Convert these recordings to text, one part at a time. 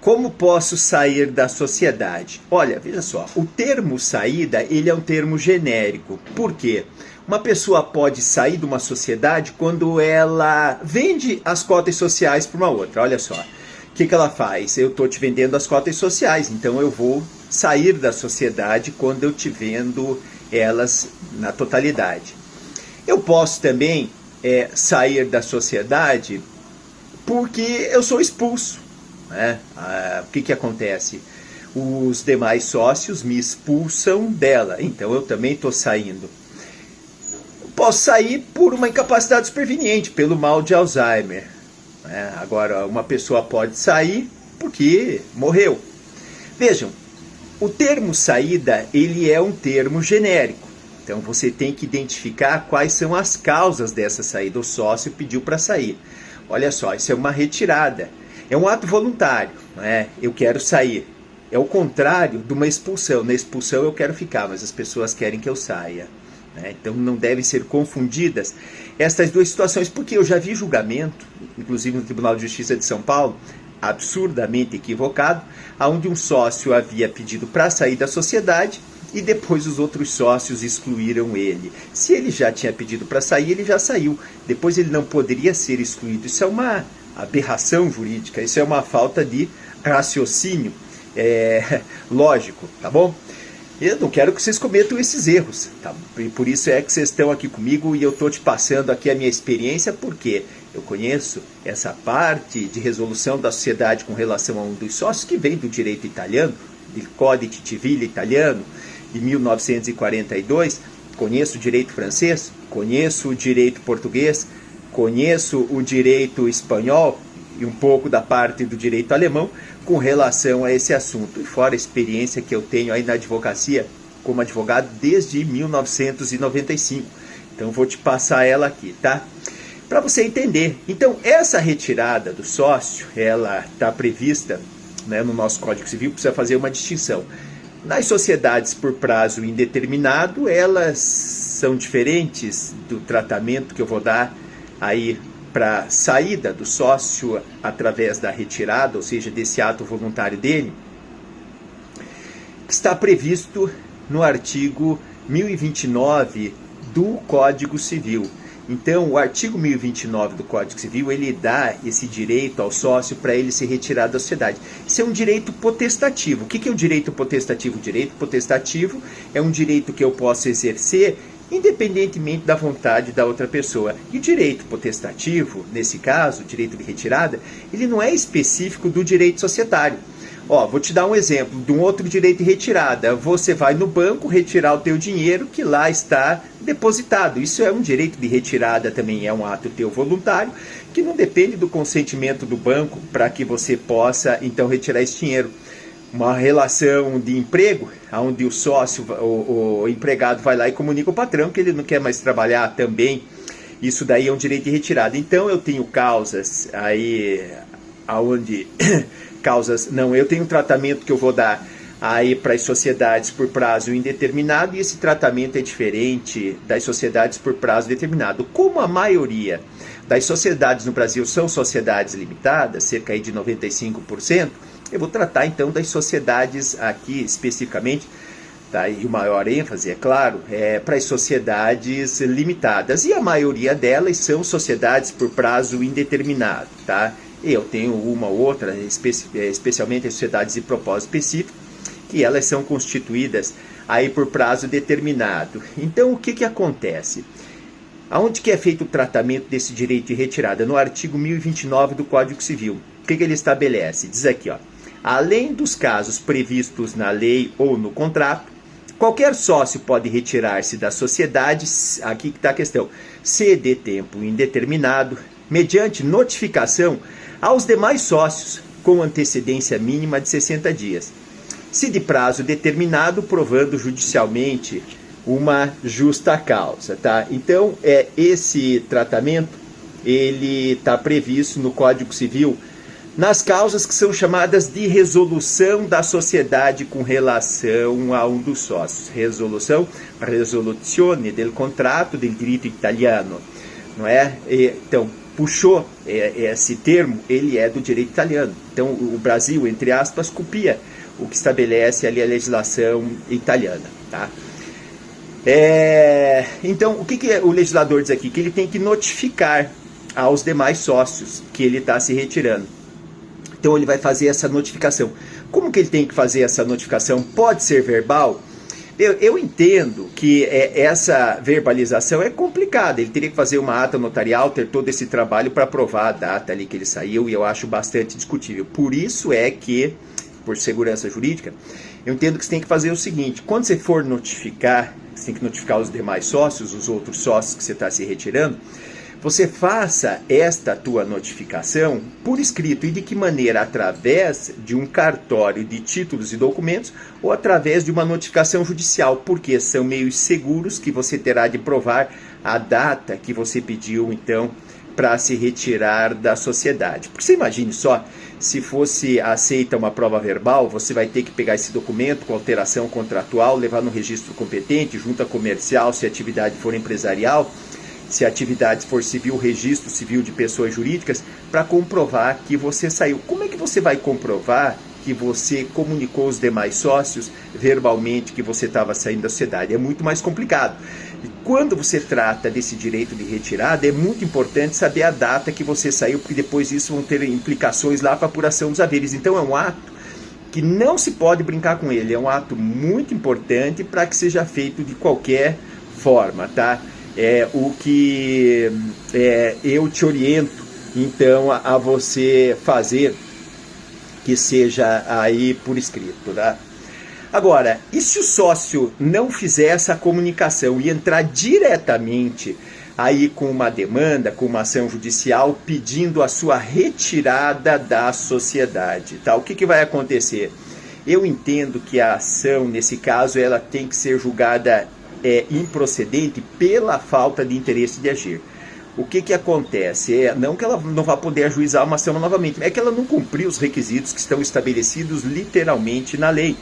Como posso sair da sociedade? Olha, veja só, o termo saída, ele é um termo genérico. Por quê? Uma pessoa pode sair de uma sociedade quando ela vende as cotas sociais para uma outra. Olha só, o que ela faz? Eu estou te vendendo as cotas sociais, então eu vou sair da sociedade quando eu te vendo elas na totalidade. Eu posso também sair da sociedade porque eu sou expulso. O que acontece? Os demais sócios me expulsam dela, então eu também estou saindo. Posso sair por uma incapacidade superveniente, pelo mal de Alzheimer. Agora, uma pessoa pode sair porque morreu. Vejam, o termo saída, ele é um termo genérico. Então você tem que identificar quais são as causas dessa saída. O sócio pediu para sair. Olha só, isso é uma retirada. É um ato voluntário, não é? Eu quero sair. É o contrário de uma expulsão. Na expulsão eu quero ficar, mas as pessoas querem que eu saia. Então não devem ser confundidas estas duas situações, porque eu já vi julgamento, inclusive no Tribunal de Justiça de São Paulo, absurdamente equivocado, onde um sócio havia pedido para sair da sociedade e depois os outros sócios excluíram ele. Se ele já tinha pedido para sair, ele já saiu. Depois ele não poderia ser excluído. Isso é uma aberração jurídica, isso é uma falta de raciocínio lógico, tá bom? Eu não quero que vocês cometam esses erros, tá? E por isso é que vocês estão aqui comigo e eu estou te passando aqui a minha experiência, porque eu conheço essa parte de resolução da sociedade com relação a um dos sócios que vem do direito italiano, do Codice Civile italiano, de 1942, conheço o direito francês, conheço o direito português, conheço o direito espanhol e um pouco da parte do direito alemão com relação a esse assunto. E fora a experiência que eu tenho aí na advocacia como advogado desde 1995. Então vou te passar ela aqui, tá? Para você entender. Então essa retirada do sócio, ela está prevista, no nosso Código Civil, precisa fazer uma distinção. Nas sociedades por prazo indeterminado, elas são diferentes do tratamento que eu vou dar aí para saída do sócio através da retirada, ou seja, desse ato voluntário dele, que está previsto no artigo 1029 do Código Civil. Então, o artigo 1029 do Código Civil, ele dá esse direito ao sócio para ele se retirar da sociedade. Isso é um direito potestativo. O que é o direito potestativo? O direito potestativo é um direito que eu posso exercer independentemente da vontade da outra pessoa. E o direito potestativo, nesse caso, o direito de retirada, ele não é específico do direito societário. Vou te dar um exemplo de um outro direito de retirada. Você vai no banco retirar o teu dinheiro que lá está depositado. Isso é um direito de retirada também, é um ato teu voluntário, que não depende do consentimento do banco para que você possa, então, retirar esse dinheiro. Uma relação de emprego, onde o sócio, o empregado vai lá e comunica ao patrão que ele não quer mais trabalhar também. Isso daí é um direito de retirada. Então eu tenho causas aí, eu tenho um tratamento que eu vou dar aí para as sociedades por prazo indeterminado, e esse tratamento é diferente das sociedades por prazo determinado. Como a maioria das sociedades no Brasil são sociedades limitadas, cerca aí de 95%, eu vou tratar então das sociedades aqui especificamente, tá? E o maior ênfase, é claro, para as sociedades limitadas. E a maioria delas são sociedades por prazo indeterminado, tá? Eu tenho uma ou outra, especialmente as sociedades de propósito específico, que elas são constituídas aí por prazo determinado. Então o que acontece? Aonde que é feito o tratamento desse direito de retirada? No artigo 1029 do Código Civil. O que ele estabelece? Diz aqui, além dos casos previstos na lei ou no contrato, qualquer sócio pode retirar-se da sociedade, aqui que está a questão, se de tempo indeterminado, mediante notificação aos demais sócios, com antecedência mínima de 60 dias. Se de prazo determinado, provando judicialmente uma justa causa, tá? Então, esse tratamento, ele está previsto no Código Civil nas causas que são chamadas de resolução da sociedade com relação a um dos sócios. Resoluzione del contratto del diritto italiano, não é? Então, puxou esse termo, ele é do direito italiano. Então o Brasil, entre aspas, copia o que estabelece ali a legislação italiana, tá? Então, o que o legislador diz aqui? Que ele tem que notificar aos demais sócios que ele está se retirando. Então ele vai fazer essa notificação. Como que ele tem que fazer essa notificação? Pode ser verbal? Eu entendo que essa verbalização é complicada. Ele teria que fazer uma ata notarial, ter todo esse trabalho para provar a data ali que ele saiu, e eu acho bastante discutível. Por isso é que, por segurança jurídica, eu entendo que você tem que fazer o seguinte: quando você for notificar, você tem que notificar os demais sócios, os outros sócios que você está se retirando, você faça esta tua notificação por escrito. E de que maneira? Através de um cartório de títulos e documentos ou através de uma notificação judicial, porque são meios seguros que você terá de provar a data que você pediu, então, para se retirar da sociedade. Porque você imagine só, se fosse aceita uma prova verbal, você vai ter que pegar esse documento com alteração contratual, levar no registro competente, junta comercial, se a atividade for empresarial, se a atividade for civil, registro civil de pessoas jurídicas, para comprovar que você saiu. Como é que você vai comprovar que você comunicou aos demais sócios verbalmente que você estava saindo da sociedade? É muito mais complicado. E quando você trata desse direito de retirada, é muito importante saber a data que você saiu, porque depois isso vão ter implicações lá para a apuração dos haveres. Então é um ato que não se pode brincar com ele, é um ato muito importante para que seja feito de qualquer forma, tá? O que eu te oriento, então, a você fazer que seja aí por escrito, tá? Agora, e se o sócio não fizer essa comunicação e entrar diretamente aí com uma demanda, com uma ação judicial pedindo a sua retirada da sociedade, tá? O que vai acontecer? Eu entendo que a ação, nesse caso, ela tem que ser julgada improcedente pela falta de interesse de agir. O que acontece? Não que ela não vá poder ajuizar uma ação novamente, é que ela não cumpriu os requisitos que estão estabelecidos literalmente na lei.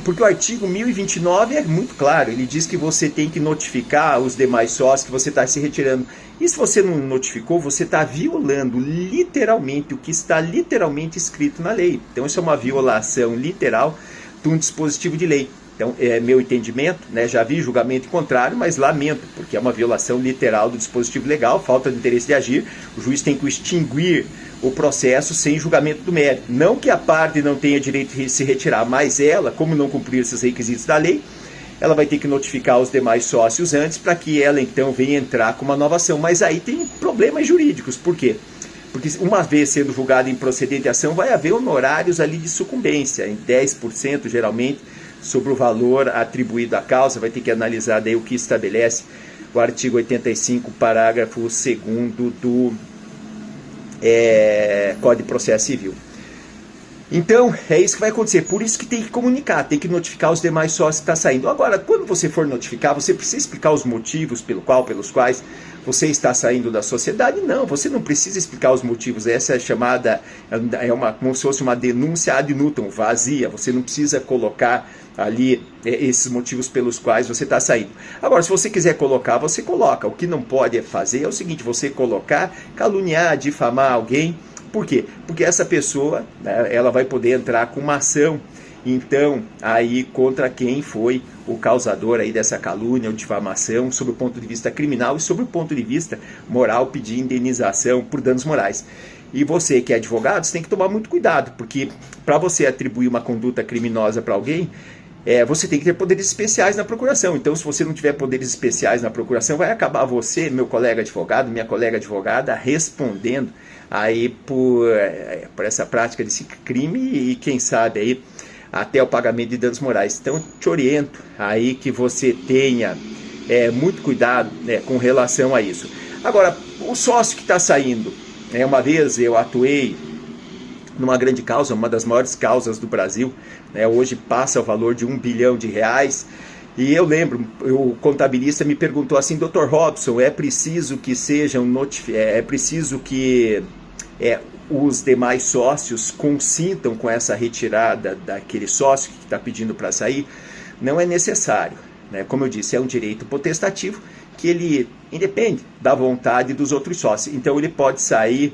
Porque o artigo 1029 é muito claro, ele diz que você tem que notificar os demais sócios que você está se retirando. E se você não notificou, você está violando literalmente o que está literalmente escrito na lei. Então isso é uma violação literal de um dispositivo de lei. Então, é meu entendimento, né? Já vi julgamento contrário, mas lamento, porque é uma violação literal do dispositivo legal, falta de interesse de agir. O juiz tem que extinguir o processo sem julgamento do mérito. Não que a parte não tenha direito de se retirar, mas ela, como não cumprir esses requisitos da lei, ela vai ter que notificar os demais sócios antes para que ela, então, venha entrar com uma nova ação. Mas aí tem problemas jurídicos. Por quê? Porque uma vez sendo julgada improcedente a ação, vai haver honorários ali de sucumbência, em 10% geralmente, sobre o valor atribuído à causa. Vai ter que analisar daí o que estabelece o artigo 85, parágrafo 2º do Código de Processo Civil. Então, é isso que vai acontecer. Por isso que tem que comunicar, tem que notificar os demais sócios que está saindo. Agora, quando você for notificar, você precisa explicar os motivos pelos quais você está saindo da sociedade? Não, você não precisa explicar os motivos. Essa é chamada, como se fosse uma denúncia ad nutum, vazia. Você não precisa colocar ali esses motivos pelos quais você está saindo. Agora, se você quiser colocar, você coloca. O que não pode fazer é o seguinte: você colocar, caluniar, difamar alguém. Por quê? Porque essa pessoa, né, ela vai poder entrar com uma ação, então, aí contra quem foi o causador aí dessa calúnia ou difamação, sob o ponto de vista criminal e sob o ponto de vista moral, pedir indenização por danos morais. E você que é advogado, você tem que tomar muito cuidado, porque para você atribuir uma conduta criminosa para alguém, você tem que ter poderes especiais na procuração. Então, se você não tiver poderes especiais na procuração, vai acabar você, meu colega advogado, minha colega advogada, respondendo aí por essa prática desse crime e, quem sabe, aí até o pagamento de danos morais. Então, te oriento aí que você tenha muito cuidado, né, com relação a isso. Agora, o sócio que está saindo, uma vez eu atuei numa grande causa, uma das maiores causas do Brasil, né, hoje passa o valor de R$1 bilhão, e eu lembro, o contabilista me perguntou assim: Dr. Robson, é preciso que os demais sócios consintam com essa retirada daquele sócio que está pedindo para sair? Não é necessário, né? Como eu disse, é um direito potestativo que ele independe da vontade dos outros sócios. Então ele pode sair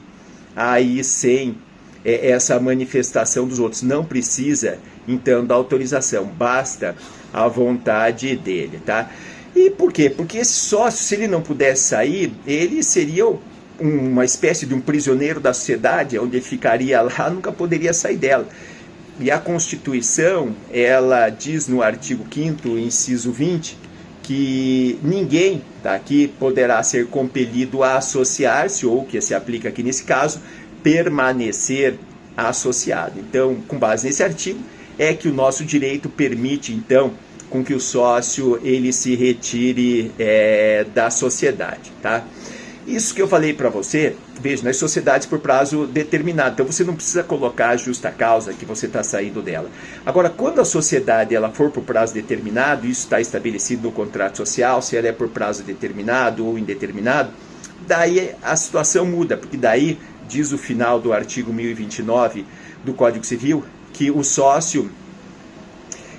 aí sem essa manifestação dos outros. Não precisa, então, da autorização, basta a vontade dele, tá? E por quê? Porque esse sócio, se ele não pudesse sair, ele seria uma espécie de um prisioneiro da sociedade, onde ele ficaria lá, nunca poderia sair dela. E a Constituição, ela diz no artigo 5º, inciso 20, que ninguém daqui poderá ser compelido a associar-se, ou que se aplica aqui nesse caso, permanecer associado. Então, com base nesse artigo, é que o nosso direito permite, então, com que o sócio ele se retire da sociedade, tá? Isso que eu falei para você, veja, nas sociedades por prazo determinado, então você não precisa colocar a justa causa que você está saindo dela. Agora, quando a sociedade ela for por prazo determinado, isso está estabelecido no contrato social, se ela é por prazo determinado ou indeterminado, daí a situação muda, porque daí diz o final do artigo 1029 do Código Civil que o sócio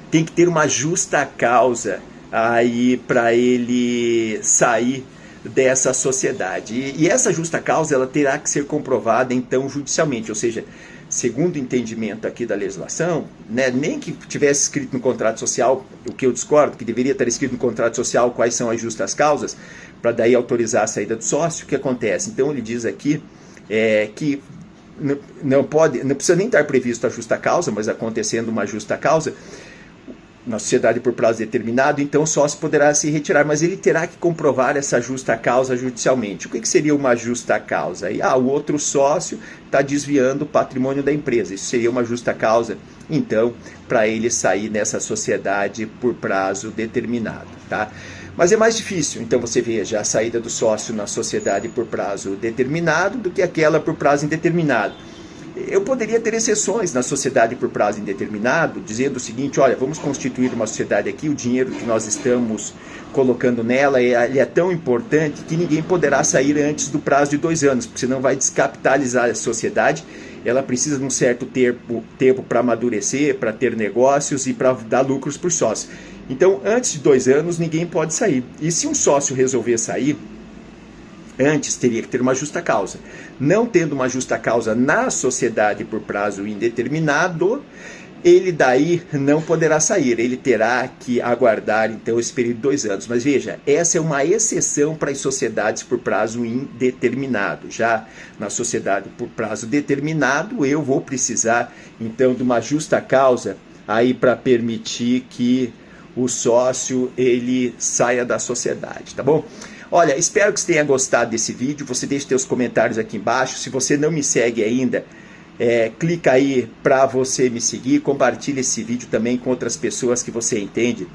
tem que ter uma justa causa aí para ele sair dessa sociedade. E essa justa causa ela terá que ser comprovada então judicialmente, ou seja, segundo o entendimento aqui da legislação, né, nem que tivesse escrito no contrato social, o que eu discordo, que deveria estar escrito no contrato social quais são as justas causas, para daí autorizar a saída do sócio. O que acontece? Então ele diz aqui que não precisa nem estar previsto a justa causa, mas acontecendo uma justa causa na sociedade por prazo determinado, então o sócio poderá se retirar, mas ele terá que comprovar essa justa causa judicialmente. O que seria uma justa causa? O outro sócio está desviando o patrimônio da empresa. Isso seria uma justa causa, então, para ele sair nessa sociedade por prazo determinado, tá? Mas é mais difícil, então você veja, a saída do sócio na sociedade por prazo determinado do que aquela por prazo indeterminado. Eu poderia ter exceções na sociedade por prazo indeterminado, dizendo o seguinte: olha, vamos constituir uma sociedade aqui, o dinheiro que nós estamos colocando nela ele é tão importante que ninguém poderá sair antes do prazo de 2 anos, porque senão vai descapitalizar a sociedade. Ela precisa de um certo tempo para amadurecer, para ter negócios e para dar lucros para os sócios. Então, antes de 2 anos, ninguém pode sair. E se um sócio resolver sair, antes teria que ter uma justa causa. Não tendo uma justa causa na sociedade por prazo indeterminado, ele daí não poderá sair. Ele terá que aguardar, então, esse período de 2 anos. Mas veja, essa é uma exceção para as sociedades por prazo indeterminado. Já na sociedade por prazo determinado, eu vou precisar, então, de uma justa causa aí para permitir que o sócio ele saia da sociedade, tá bom? Olha, espero que você tenha gostado desse vídeo. Você deixe seus comentários aqui embaixo. Se você não me segue ainda, clica aí para você me seguir. Compartilhe esse vídeo também com outras pessoas que você entende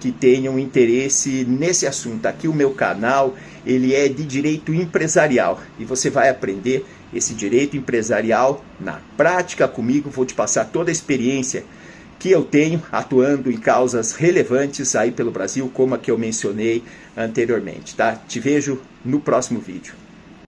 que tenham interesse nesse assunto. Aqui o meu canal, ele é de direito empresarial. E você vai aprender esse direito empresarial na prática comigo. Vou te passar toda a experiência que eu tenho atuando em causas relevantes aí pelo Brasil, como a que eu mencionei anteriormente, tá? Te vejo no próximo vídeo.